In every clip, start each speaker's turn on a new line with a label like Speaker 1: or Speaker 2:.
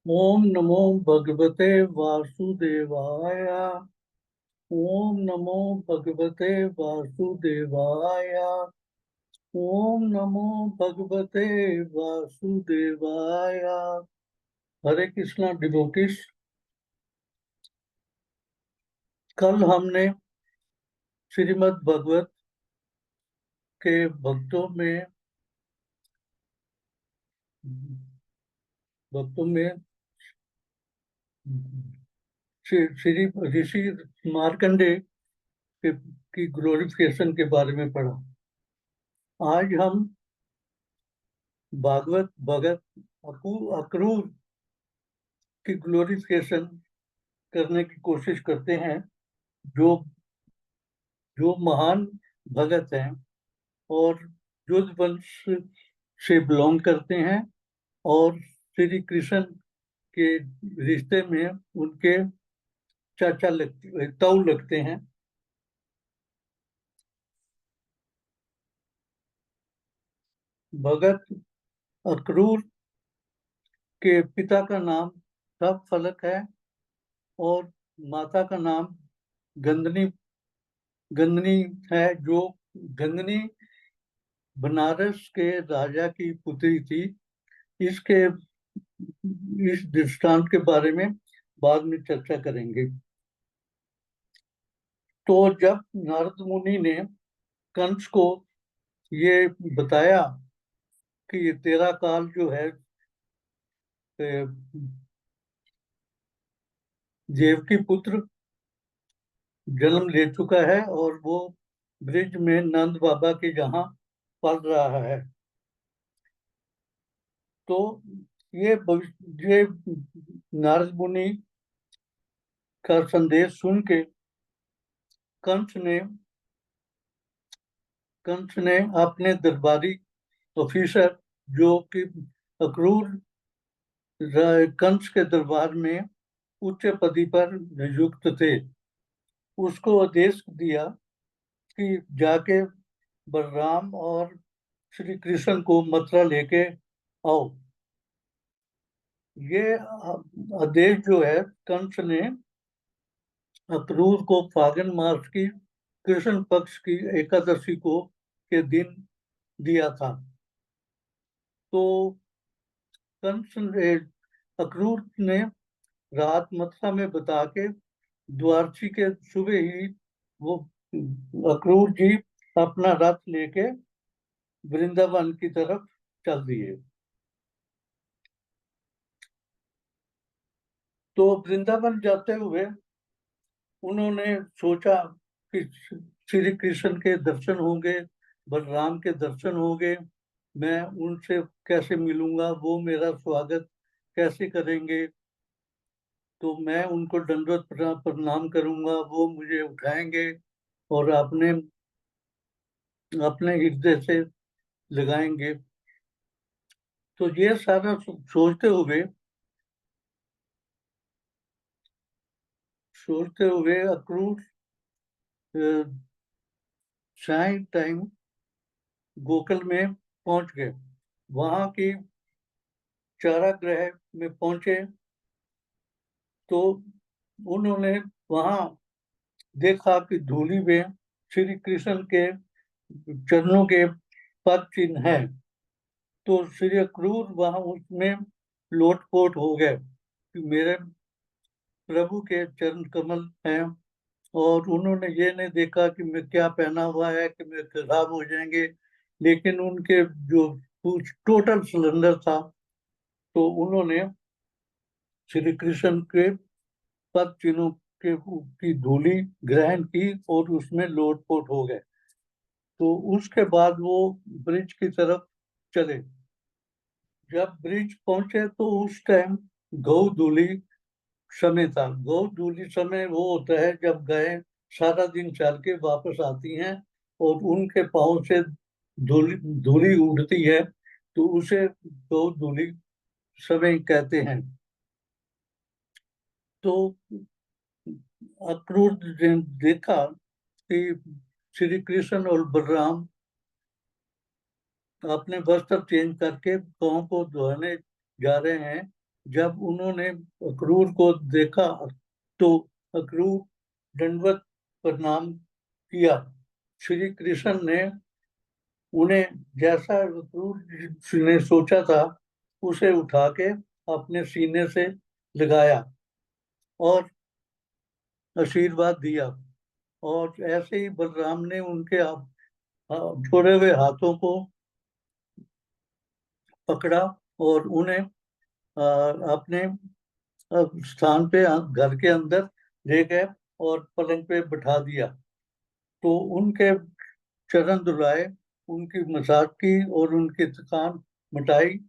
Speaker 1: ओम नमो भगवते वासुदेवाय। ओम नमो भगवते वासुदेवाय। ओम नमो भगवते वासुदेवाय। हरे कृष्णा डिवोटीज। कल हमने श्रीमद् भगवत के भक्तों में श्री ऋषि मार्कंडे की ग्लोरिफिकेशन के बारे में पढ़ा। आज हम भागवत भगत अक्रूर की ग्लोरिफिकेशन करने की कोशिश करते हैं, जो जो महान भगत हैं और युद्ध वंश से बिलोंग करते हैं और श्री कृष्ण के रिश्ते में उनके चाचा लगते ताऊ लगते हैं। भगत अक्रूर के पिता का नाम सब फलक है और माता का नाम गंदनी गंदनी है, जो गंदनी बनारस के राजा की पुत्री थी। इसके इस दृष्टांत के बारे में बाद में चर्चा करेंगे। तो जब नारद मुनि ने कंस को ये बताया कि ये तेरा काल जो है देवकी पुत्र जन्म ले चुका है और वो ब्रिज में नंद बाबा के जहाँ पढ़ रहा है, तो ये नारद मुनि का संदेश सुन के कंस ने कंस ने अपने दरबारी ऑफिसर, जो कि अक्रूर कंस के दरबार में उच्च पदी पर नियुक्त थे, उसको आदेश दिया कि जाके बलराम और श्री कृष्ण को मथुरा लेके आओ। ये आदेश जो है कंस ने अक्रूर को फागुन मास की कृष्ण पक्ष की एकादशी को के दिन दिया था। तो कंस ने अक्रूर ने रात मथुरा में बता के द्वादशी के सुबह ही वो अक्रूर जी अपना रथ लेके वृंदावन की तरफ चल दिए। तो वृंदावन जाते हुए उन्होंने सोचा कि श्री कृष्ण के दर्शन होंगे, बलराम के दर्शन होंगे, मैं उनसे कैसे मिलूंगा, वो मेरा स्वागत कैसे करेंगे, तो मैं उनको दंडवत प्रणाम करूंगा, वो मुझे उठाएंगे और अपने अपने हृदय से लगाएंगे। तो ये सारा सोचते हुए अक्रूर साय टाइम गोकुल में पहुंच गए। वहां की चारागाह में पहुंचे तो उन्होंने वहां देखा कि धूली में श्री कृष्ण के चरणों के पद चिन्ह है। तो श्री अक्रूर वहां उसमें लोटपोट हो गए कि मेरे प्रभु के चरण कमल हैं, और उन्होंने ये नहीं देखा कि मैं क्या पहना हुआ है कि मैं खराब हो जाएंगे। लेकिन उनके जो कुछ टोटल सिलेंडर था, तो उन्होंने श्री कृष्ण के पद चिन्हों के की धूली ग्रहण की और उसमें लोटपोट हो गए। तो उसके बाद वो ब्रिज की तरफ चले। जब ब्रिज पहुंचे तो उस टाइम गौधूली समय था। गौधूली समय वो होता है जब गाय सारा दिन चल के वापस आती हैं और उनके पाँव से धूली धूली उड़ती है, तो उसे गौधूली समय कहते हैं। तो अक्रूर ने देखा कि श्री कृष्ण और बलराम अपने वस्त्र चेंज करके गांव को धोने जा रहे हैं, जब उन्होंने अक्रूर को देखा तो अक्रूर दंडवत प्रणाम किया। श्री कृष्ण ने उन्हें जैसा अक्रूर ने सोचा था उसे उठा के अपने सीने से लगाया और आशीर्वाद दिया। और ऐसे ही बलराम ने उनके छोड़े हुए हाथों को पकड़ा और उन्हें अपने स्थान पे घर के अंदर ले गए और पलंग पे बैठा दिया। तो उनके चरण धुलाए, उनकी मसाज की और उनकी थकान मिटाई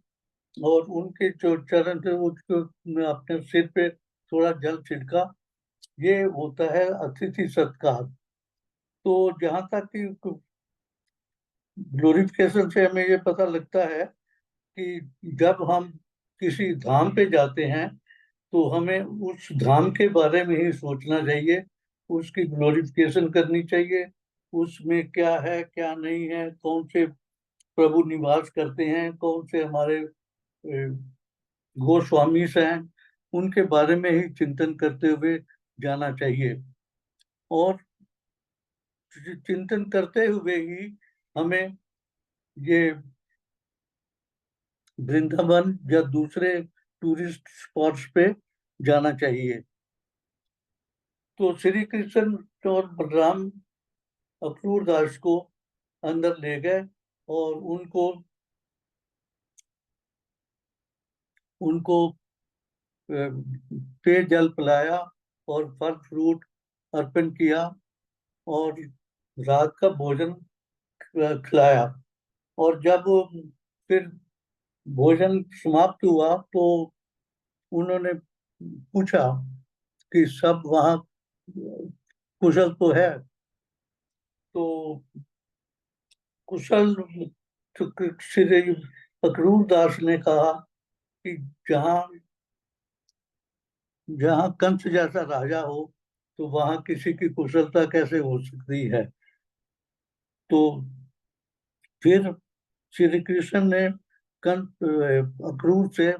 Speaker 1: और उनके जो चरण थे उसको अपने सिर पे थोड़ा जल छिड़का। ये होता है अतिथि सत्कार। तो जहां तक कि ग्लोरिफिकेशन से हमें ये पता लगता है कि जब हम किसी धाम पे जाते हैं तो हमें उस धाम के बारे में ही सोचना चाहिए, उसकी ग्लोरिफिकेशन करनी चाहिए। उसमें क्या है क्या नहीं है, कौन से प्रभु निवास करते हैं, कौन से हमारे गोस्वामी हैं, उनके बारे में ही चिंतन करते हुए जाना चाहिए। और चिंतन करते हुए ही हमें ये वृंदावन या दूसरे टूरिस्ट स्पॉट्स पे जाना चाहिए। तो श्री कृष्ण और बलराम अक्रूर दास को अंदर ले गए और उनको उनको पेयजल पिलाया और फल फ्रूट अर्पण किया और रात का भोजन खिलाया। और जब फिर भोजन समाप्त हुआ तो उन्होंने पूछा कि सब वहाँ कुशल तो है। तो कुशल श्री अक्रूर दास ने कहा कि जहाँ जहाँ कंस जैसा राजा हो तो वहां किसी की कुशलता कैसे हो सकती है। तो फिर श्री कृष्ण ने अक्रूर से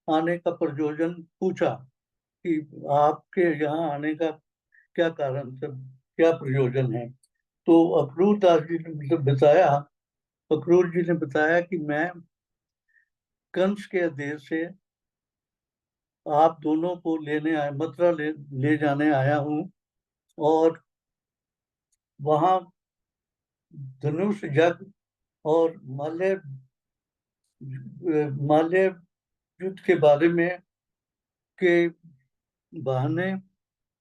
Speaker 1: आने का प्रयोजन पूछा कि आपके यहाँ आने का क्या कारण था, क्या प्रयोजन है। तो अक्रूर दास जी ने मतलब बताया, अक्रूर जी ने बताया कि मैं कंस के आदेश से आप दोनों को लेने आया, मथुरा ले जाने आया हूँ। और वहां धनुष यज्ञ और माल्य युद्ध के बारे में के बहाने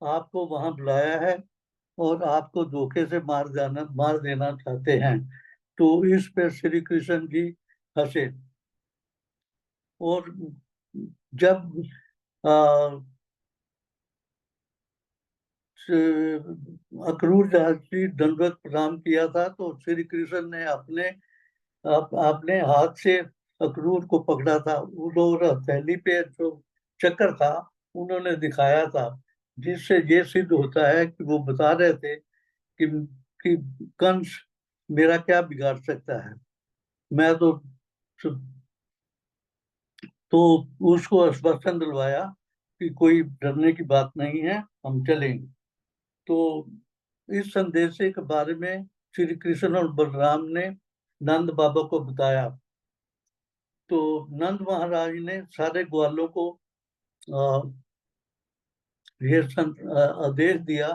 Speaker 1: आपको वहां बुलाया है और आपको धोखे से मार देना चाहते हैं। तो इस पे श्री कृष्ण जी हंसे। और जब आ, अक्रूर जी दंडवत प्रणाम किया था तो श्री कृष्ण ने अपने हाथ से अक्रूर को पकड़ा था। और हथेली पे जो चक्कर था उन्होंने दिखाया था, जिससे ये सिद्ध होता है कि वो बता रहे थे कि कंस मेरा क्या बिगाड़ सकता है। मैं तो उसको आश्वासन दिलवाया कि कोई डरने की बात नहीं है, हम चलेंगे। तो इस संदेश के बारे में श्री कृष्ण और बलराम ने नंद बाबा को बताया। तो नंद महाराज ने सारे ग्वालों को आदेश दिया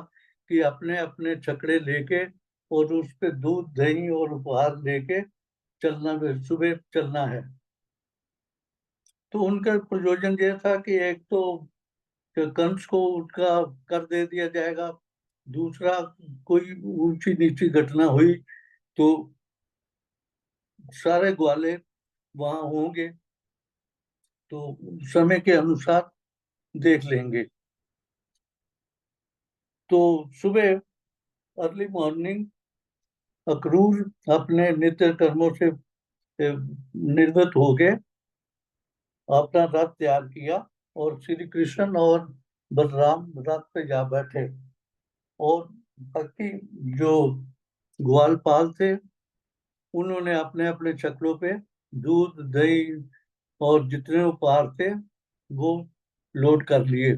Speaker 1: कि अपने अपने छकड़े लेके और उस पे दूध दही और उपहार लेके चलना, सुबह चलना है। तो उनका प्रयोजन ये था कि एक तो कंस को उनका कर दे दिया जाएगा, दूसरा कोई ऊंची नीची घटना हुई तो सारे ग्वाले वहां होंगे तो समय के अनुसार देख लेंगे। तो सुबह अर्ली मॉर्निंग अक्रूर अपने नित्य कर्मों से निर्गत हो गए, अपना रथ तैयार किया और श्री कृष्ण और बलराम रथ पे जा बैठे। और बाकी जो ग्वालपाल थे उन्होंने अपने अपने छकड़ों पे दूध दही और जितने उपहार थे वो लोड कर लिए।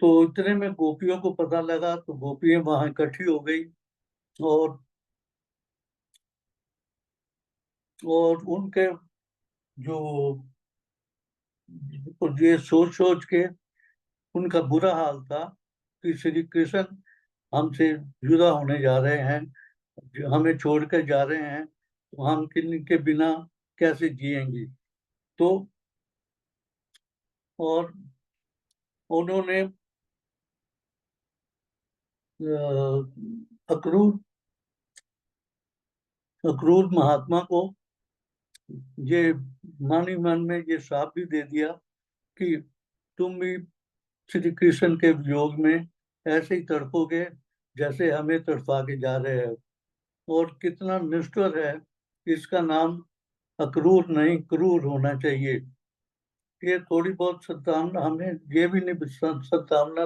Speaker 1: तो इतने में गोपियों को पता लगा, तो गोपियां वहां इकट्ठी हो गई, और उनके जो ये सोच सोच के उनका बुरा हाल था कि श्री कृष्ण हमसे जुदा होने जा रहे हैं, हमें छोड़ कर जा रहे हैं, तो हम किन के बिना कैसे जिएंगे। तो और उन्होंने अक्रूर अक्रूर महात्मा को ये मन ही मन में ये श्राप भी दे दिया कि तुम भी श्री कृष्ण के वियोग में ऐसे ही तड़पोगे जैसे हमें तड़पा के जा रहे हैं। और कितना निष्ठुर है, इसका नाम अक्रूर नहीं क्रूर होना चाहिए। ये थोड़ी बहुत सद्भावना हमें ये भी नहीं सद्भावना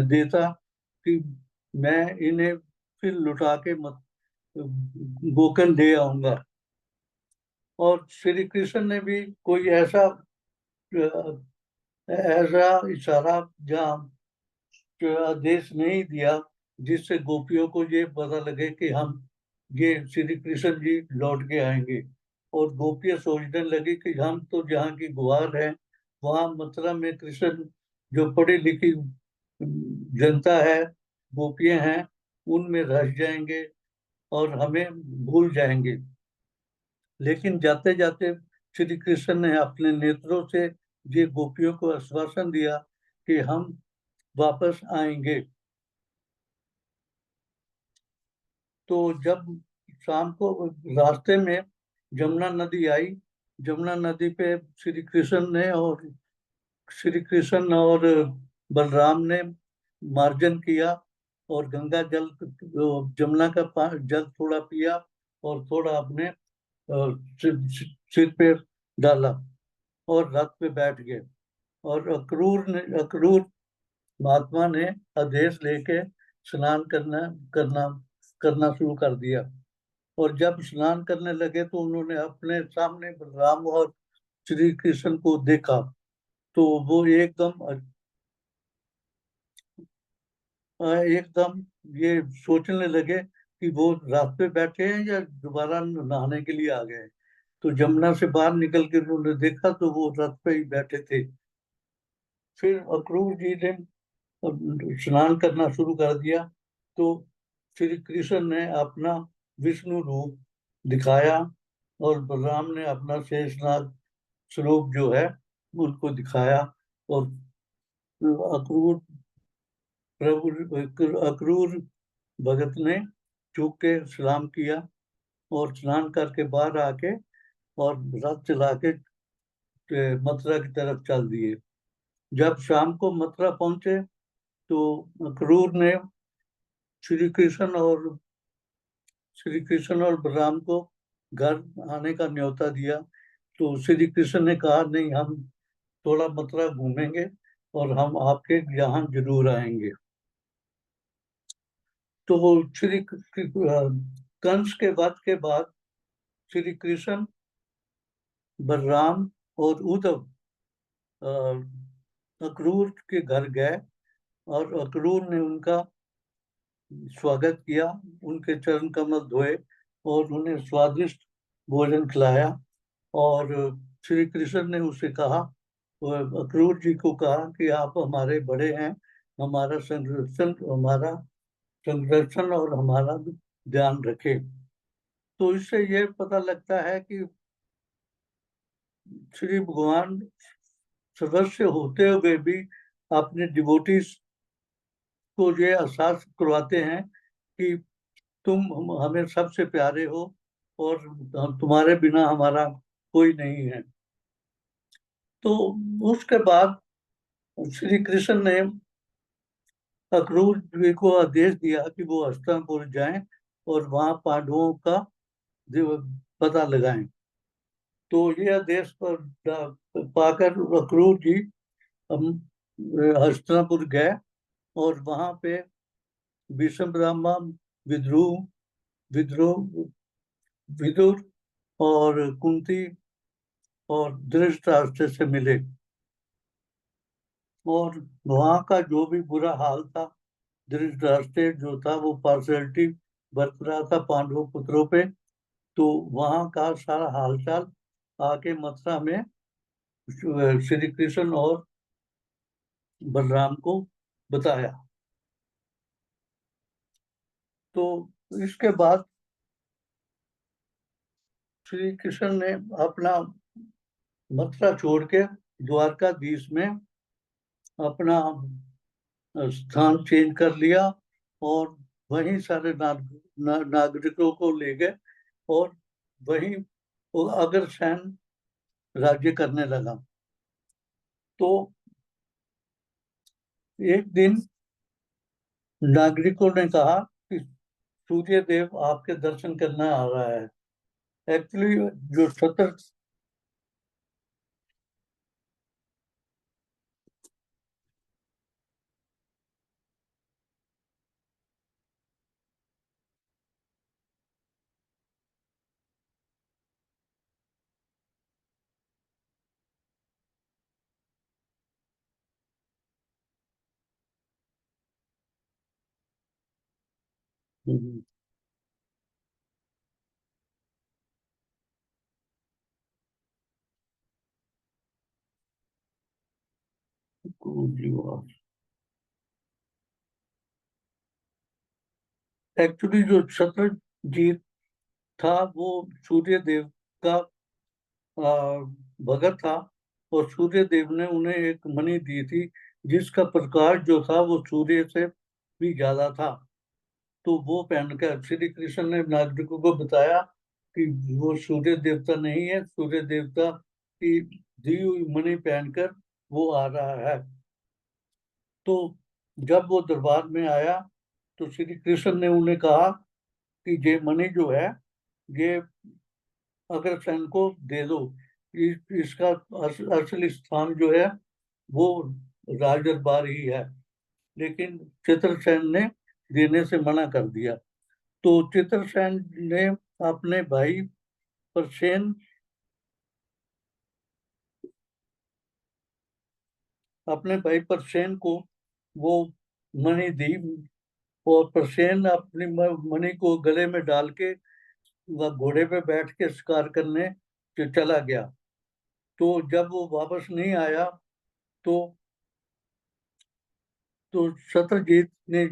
Speaker 1: देता कि मैं इन्हें फिर लुटा के मत गोकर्ण दे आऊंगा। और श्री कृष्ण ने भी कोई ऐसा इशारा जहाँ आदेश नहीं दिया जिससे गोपियों को ये पता लगे कि हम ये श्री कृष्ण जी लौट के आएंगे। और गोपियां सोचने लगी कि हम तो जहाँ की ग्वार है, वहां मथुरा में कृष्ण जो पढ़ी लिखी जनता है, गोपियां हैं, उनमें रह जाएंगे और हमें भूल जाएंगे। लेकिन जाते जाते श्री कृष्ण ने अपने नेत्रों से ये गोपियों को आश्वासन दिया कि हम वापस आएंगे। तो जब शाम को रास्ते में जमुना नदी आई, जमुना नदी पे श्री कृष्ण और बलराम ने मार्जन किया, और गंगा जल जमुना का जल थोड़ा पिया, और थोड़ा अपने सिर पे डाला, और रथ पे बैठ गए। और अक्रूर महात्मा ने आदेश लेके स्नान करना करना शुरू कर दिया। और जब स्नान करने लगे तो उन्होंने अपने सामने बलराम और श्री कृष्ण को देखा। तो वो एकदम ये सोचने लगे कि वो रात पे बैठे हैं या दोबारा नहाने के लिए आ गए हैं। तो जमुना से बाहर निकल के उन्होंने देखा तो वो रथ पे ही बैठे थे। फिर अक्रूर जी ने स्नान करना शुरू कर दिया। तो श्री कृष्ण ने अपना विष्णु रूप दिखाया, और बलराम ने अपना शेषनाग स्वरूप जो है उनको दिखाया। और अक्रूर अक्रूर भगत ने झुक के सलाम किया, और स्नान करके बाहर आके और रथ चला के मथुरा की तरफ चल दिए। जब शाम को मथुरा पहुंचे तो अक्रूर ने श्री कृष्ण और बलराम को घर आने का न्योता दिया। तो श्री कृष्ण ने कहा नहीं, हम थोड़ा मथुरा घूमेंगे और हम आपके यहाँ जरूर आएंगे। तो कंस के वध के बाद श्री कृष्ण, बलराम और उद्धव अक्रूर के घर गए, और अक्रूर ने उनका स्वागत किया, उनके चरण कमल धोए, और उन्हें स्वादिष्ट भोजन खिलाया। और श्री कृष्ण ने उसे कहा, अक्रूर जी को कहा कि आप हमारे बड़े हैं, हमारा संरक्षण और हमारा ध्यान रखें। तो इससे ये पता लगता है कि श्री भगवान सदस्य होते हुए भी अपने डिवोटीज को ये एहसास करवाते हैं कि तुम हमें सबसे प्यारे हो, और तुम्हारे बिना हमारा कोई नहीं है। तो उसके बाद श्री कृष्ण ने अक्रूर जी को आदेश दिया कि वो हस्तिनापुर जाएं और वहां पांडवों का पता लगाएं। तो ये आदेश पर पाकर अक्रूर जी हम हस्तिनापुर गए, और वहां पे भीष्म पितामह, विद्रुह विद्रोह विदुर और कुंती और धृतराष्ट्र से मिले, और वहां का जो भी बुरा हाल था, धृतराष्ट्र जो था वो पार्शलिटी बरत रहा था पांडवों पुत्रों पे, तो वहां का सारा हालचाल आके मथुरा में श्री कृष्ण और बलराम को बताया। तो इसके बाद श्री कृष्ण ने अपना मथुरा छोड़ के द्वारकाधीश में अपना स्थान चेंज कर लिया, और वहीं सारे नागरिकों को ले गए, और वहीं वो अग्रसेन राज्य करने लगा। तो एक दिन नागरिकों ने कहा कि सूर्य देव आपके दर्शन करने आ रहा है। एक्चुअली जो छत्र एक्चुअली जो छत्रजीत था वो सूर्य देव का भगत था, और सूर्य देव ने उन्हें एक मणि दी थी जिसका प्रकाश जो था वो सूर्य से भी ज्यादा था। तो वो पहनकर श्री कृष्ण ने नागरिकों को बताया कि वो सूर्य देवता नहीं है, सूर्य देवता की दी हुई मणि पहनकर वो आ रहा है। तो जब वो दरबार में आया तो श्री कृष्ण ने उन्हें कहा कि ये मणि जो है ये अग्रसेन को दे दो। इसका असली स्थान जो है वो राज दरबार ही है। लेकिन चित्रसेन ने देने से मना कर दिया। तो चित्रसेन ने अपने भाई प्रसेन अपने भाई प्रसेन को वो मणि दी, और प्रसेन अपनी मणि को गले में डाल के वह घोड़े पे बैठ के शिकार करने चला गया। तो जब वो वापस नहीं आया तो शत्रुजीत ने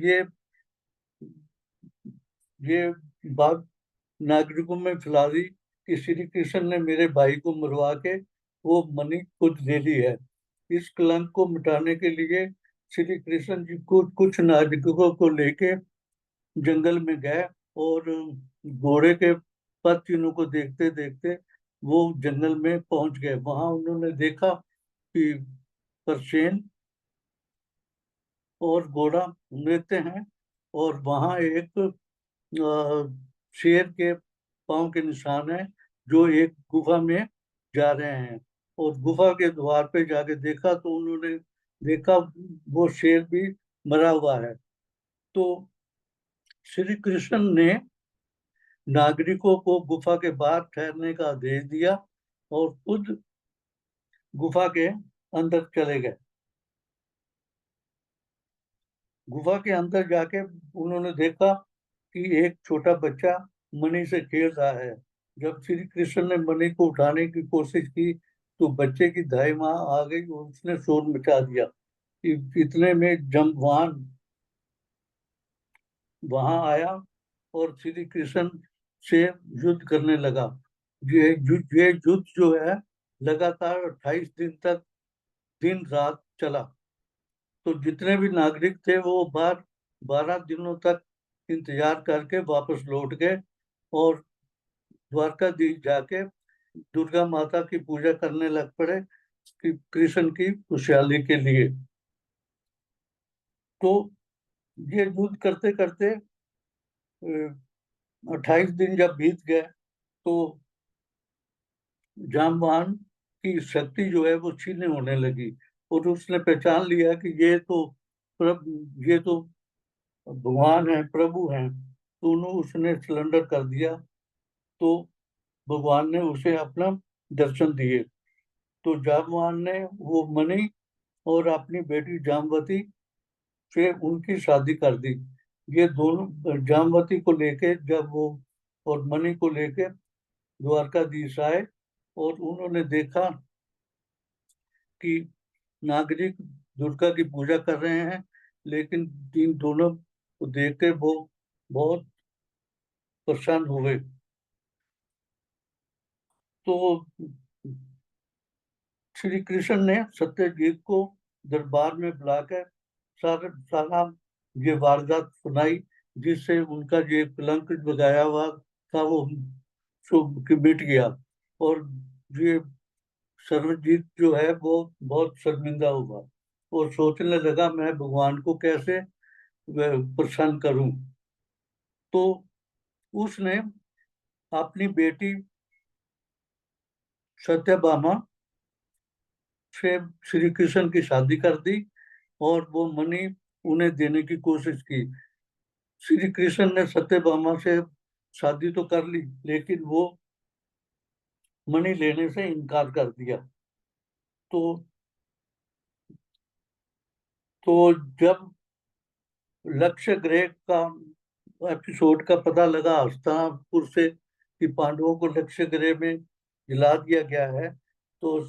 Speaker 1: ये बात नागरिकों में फैला दी कि श्री कृष्ण ने मेरे भाई को मरवा के वो मणि खुद ले ली है। इस कलंक को मिटाने के लिए श्री कृष्ण जी कुछ नागरिकों को लेके जंगल में गए, और घोड़े के पद चिन्हों को देखते देखते वो जंगल में पहुंच गए। वहां उन्होंने देखा कि परसेन और घोड़ा नृत्य हैं, और वहां एक शेर के पांव के निशान है जो एक गुफा में जा रहे हैं। और गुफा के द्वार पे जाके देखा तो उन्होंने देखा वो शेर भी मरा हुआ है। तो श्री कृष्ण ने नागरिकों को गुफा के बाहर ठहरने का आदेश दिया, और खुद गुफा के अंदर चले गए। गुफा के अंदर जाके उन्होंने देखा कि एक छोटा बच्चा मणि से खेल रहा है। जब श्री कृष्ण ने मणि को उठाने की कोशिश की तो बच्चे की दाई माँ आ गई और उसने शोर मचा दिया। इतने में जम्बवान वहां आया और श्री कृष्ण से युद्ध करने लगा। ये युद्ध जो है लगातार 28 दिन तक दिन रात चला। तो जितने भी नागरिक थे वो 12 दिनों तक इंतजार करके वापस लौट गए, और द्वारकाधीश जाके दुर्गा माता की पूजा करने लग पड़े कि कृष्ण की खुशहाली के लिए। तो ये युद्ध करते करते 28 दिन जब बीत गए तो जाम्बान की शक्ति जो है वो क्षीण होने लगी, और उसने पहचान लिया कि ये तो भगवान है, प्रभु हैं। दोनों उसने सिलेंडर कर दिया। तो भगवान ने उसे अपना दर्शन दिए। तो जामवान ने वो मणि और अपनी बेटी जामवती से उनकी शादी कर दी। ये दोनों जामवती को लेके जब वो और मणि को लेके द्वारकाधीश आए और उन्होंने देखा कि नागरिक दुर्गा की पूजा कर रहे हैं, लेकिन इन दोनों को देख के वो बहुत परेशान हो गए। तो श्री कृष्ण ने सत्यजीत को दरबार में बुलाकर सारा ये वारदात सुनाई, जिससे उनका ये कलंक लगाया हुआ था वो मिट गया। और ये सर्वजीत जो है वो बहुत शर्मिंदा हुआ और सोचने लगा मैं भगवान को कैसे प्रसन्न करूं। तो उसने अपनी बेटी सत्यभामा से श्री कृष्ण की शादी कर दी और वो मणि उन्हें देने की कोशिश की। श्री कृष्ण ने सत्यभामा से शादी तो कर ली, लेकिन वो मणि लेने से इनकार कर दिया। तो तो जब लक्ष्य ग्रह का एपिसोड का पता लगा हस्तिनापुर से कि पांडवों को लक्ष्य ग्रह में जला दिया गया है, तो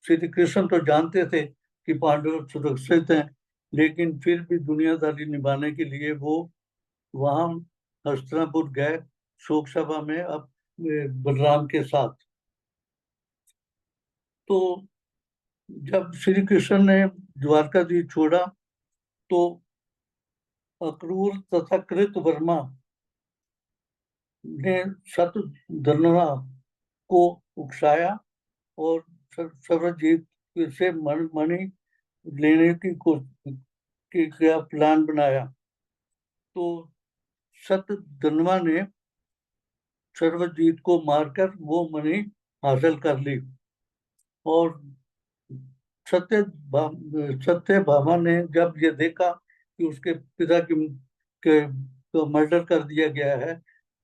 Speaker 1: श्री कृष्ण तो जानते थे कि पांडव सुरक्षित हैं, लेकिन फिर भी दुनियादारी निभाने के लिए वो वहां हस्तिनापुर गए शोक सभा में अब बलराम के साथ। तो जब श्री कृष्ण ने द्वारकाधीश छोड़ा तो अक्रूर तथा कृतवर्मा ने शतधन्वा को उकसाया और सर्वजीत से मणि लेने की क्या प्लान बनाया। तो शतधन्वा ने सर्वजीत को मारकर वो मणि हासिल कर ली। और सत्य सत्यभामा ने जब ये देखा कि उसके पिता के को मर्डर कर दिया गया है,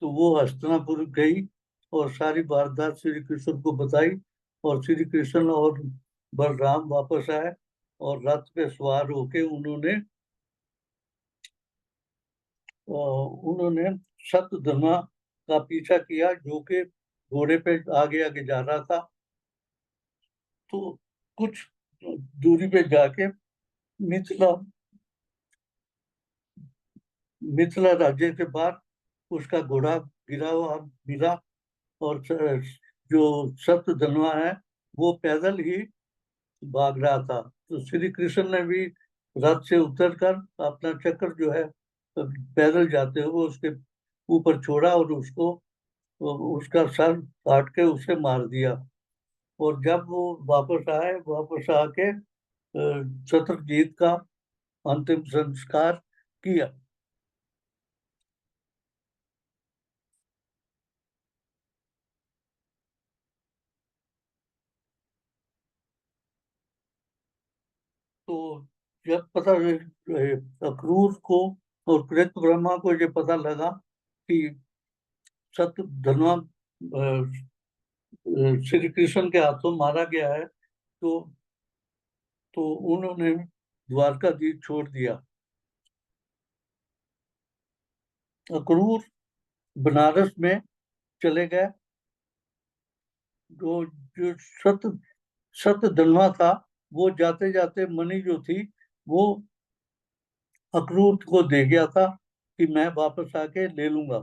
Speaker 1: तो वो हस्तिनापुर गई और सारी वारदात श्री कृष्ण को बताई। और श्री कृष्ण और बलराम वापस आए और रथ पे सवार होके उन्होंने शतधन्वा का पीछा किया, जो कि घोड़े पे आगे आगे जा रहा था। तो कुछ दूरी पे जाके मिथिला मिथिला राज्य के बाहर उसका घोड़ा गिरा हुआ मिला। और जो शतधन्वा है वो पैदल ही भाग रहा था। तो श्री कृष्ण ने भी रथ से उतरकर अपना चक्र जो है पैदल जाते हुए उसके ऊपर छोड़ा और उसका सर काट के उसे मार दिया। और जब वो वापस आए, वापस आके शत्रुजीत का अंतिम संस्कार किया। तो जब अक्रूर को और कृतवर्मा को ये पता लगा कि शतधन्वा श्री कृष्ण के हाथों मारा गया है, तो उन्होंने द्वारकाधीश छोड़ दिया। अक्रूर बनारस में चले गए। जो जो शतधन्वा था वो जाते जाते मणि जो थी वो अक्रूर को दे गया था कि मैं वापस आके ले लूंगा।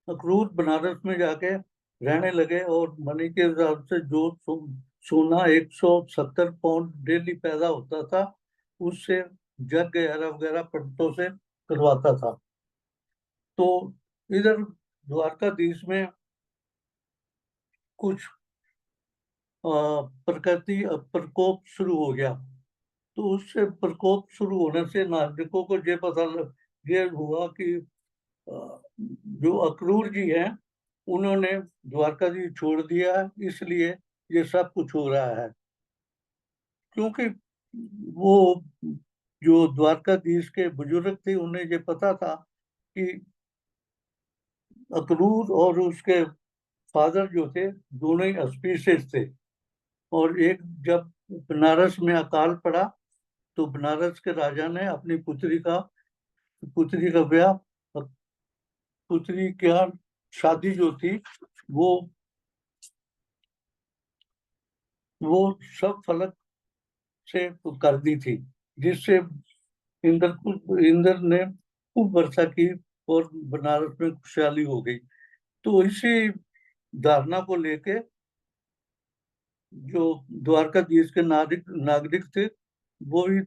Speaker 1: अक्रूर बनारस में जाके रहने लगे और मनी के हिसाब से जो सोना 170 पाउंड डेली पैदा होता था, उससे जग वगैरह वगैरह पंडितों से करवाता था। तो इधर द्वारकाधीश में कुछ प्रकृति प्रकोप शुरू हो गया। तो उससे प्रकोप शुरू होने से नागरिकों को ये हुआ कि जो अक्रूर जी हैं उन्होंने द्वारकाधीश छोड़ दिया, इसलिए ये सब कुछ हो रहा है। क्योंकि वो जो द्वारकाधीश के बुजुर्ग थे उन्हें ये पता था कि अक्रूर और उसके फादर जो थे दोनों ही ऑस्पिशियस थे। और एक जब बनारस में अकाल पड़ा तो बनारस के राजा ने अपनी पुत्री का ब्याह, पुत्री की शादी जो थी वो सब फलक से कर दी थी, जिससे इंद्र ने खूब वर्षा की और बनारस में खुशहाली हो गई। तो इसी धारणा को लेके जो द्वारकाधीश के नागरिक थे वो भी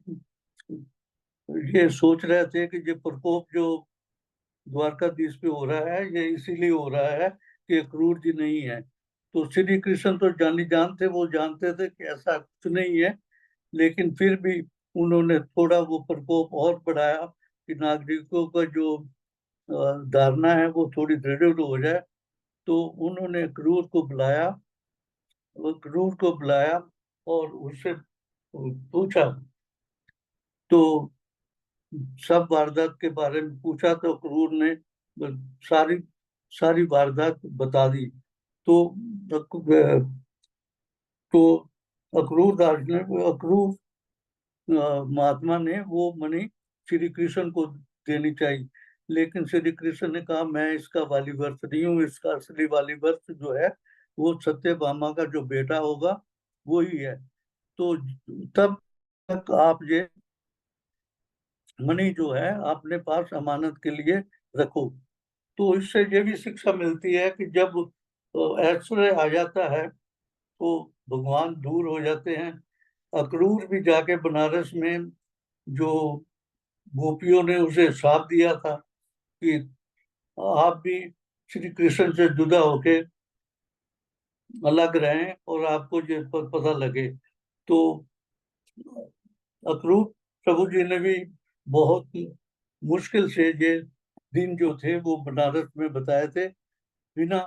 Speaker 1: ये सोच रहे थे कि ये प्रकोप जो द्वारकाधीश पे हो रहा है ये इसीलिए हो रहा है कि क्रूर जी नहीं है। तो श्री कृष्ण तो जानते वो जानते थे कि ऐसा कुछ नहीं है, लेकिन फिर भी उन्होंने थोड़ा वो प्रकोप और बढ़ाया कि नागरिकों का जो धारणा है वो थोड़ी दृढ़ हो जाए। तो उन्होंने क्रूर को बुलाया और उससे पूछा। तो सब वारदात के बारे में पूछा तो क्रूर ने सारी सारी वारदात बता दी। तो तो अक्रूर महात्मा ने वो मणि श्री कृष्ण को देनी चाहिए, लेकिन श्री कृष्ण ने कहा मैं इसका वाली वर्ष नहीं हूँ, इसका असली वाली वर्ष जो है वो सत्यभामा का जो बेटा होगा वो ही है। तो तब तक आप ये मणि जो है अपने पास अमानत के लिए रखो। तो इससे ये भी शिक्षा मिलती है कि जब ऐश्वर्य आ जाता है तो भगवान दूर हो जाते हैं। अक्रूर भी जाके बनारस में जो गोपियों ने उसे श्राप दिया था कि आप भी श्री कृष्ण से जुदा होके अलग रहें और आपको ये पता लगे। तो अक्रूर प्रभु जी ने भी बहुत मुश्किल से ये दिन जो थे वो बनारस में बताए थे बिना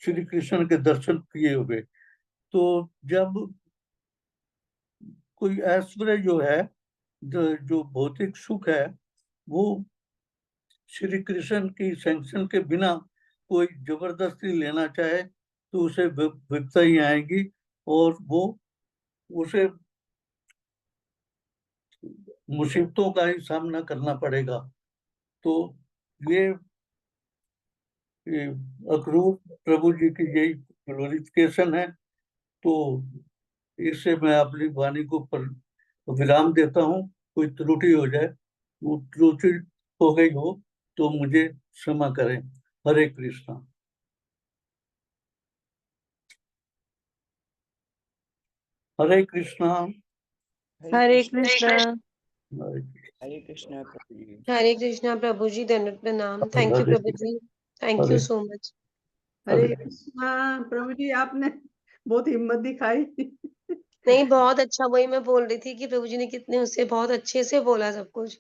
Speaker 1: श्री कृष्ण के दर्शन किए हुए। तो जब कोई ऐश्वर्य जो है जो भौतिक सुख है वो श्री कृष्ण की सैंक्शन के बिना कोई जबरदस्ती लेना चाहे तो उसे विपत्ति ही आएगी और वो उसे मुसीबतों का ही सामना करना पड़ेगा। तो ये अक्रूर प्रभु जी की यही ग्लोरिफिकेशन है। तो इससे मैं अपनी वाणी को विराम देता हूँ। कोई त्रुटि हो जाए, वो त्रुटि हो गई हो तो मुझे क्षमा करें। हरे कृष्णा। हरे कृष्णा।
Speaker 2: हरे कृष्णा।
Speaker 3: हरे कृष्णा प्रभु जी।
Speaker 2: हरे कृष्णा प्रभु जी, दंडवत प्रणाम। थैंक यू प्रभु ji, thank you so much.
Speaker 4: Hare Krishna प्रभु जी, आपने बहुत हिम्मत दिखाई।
Speaker 2: नहीं, बहुत अच्छा, वही मैं बोल रही थी कि प्रभु जी ने कितने उससे बहुत अच्छे से बोला सब कुछ।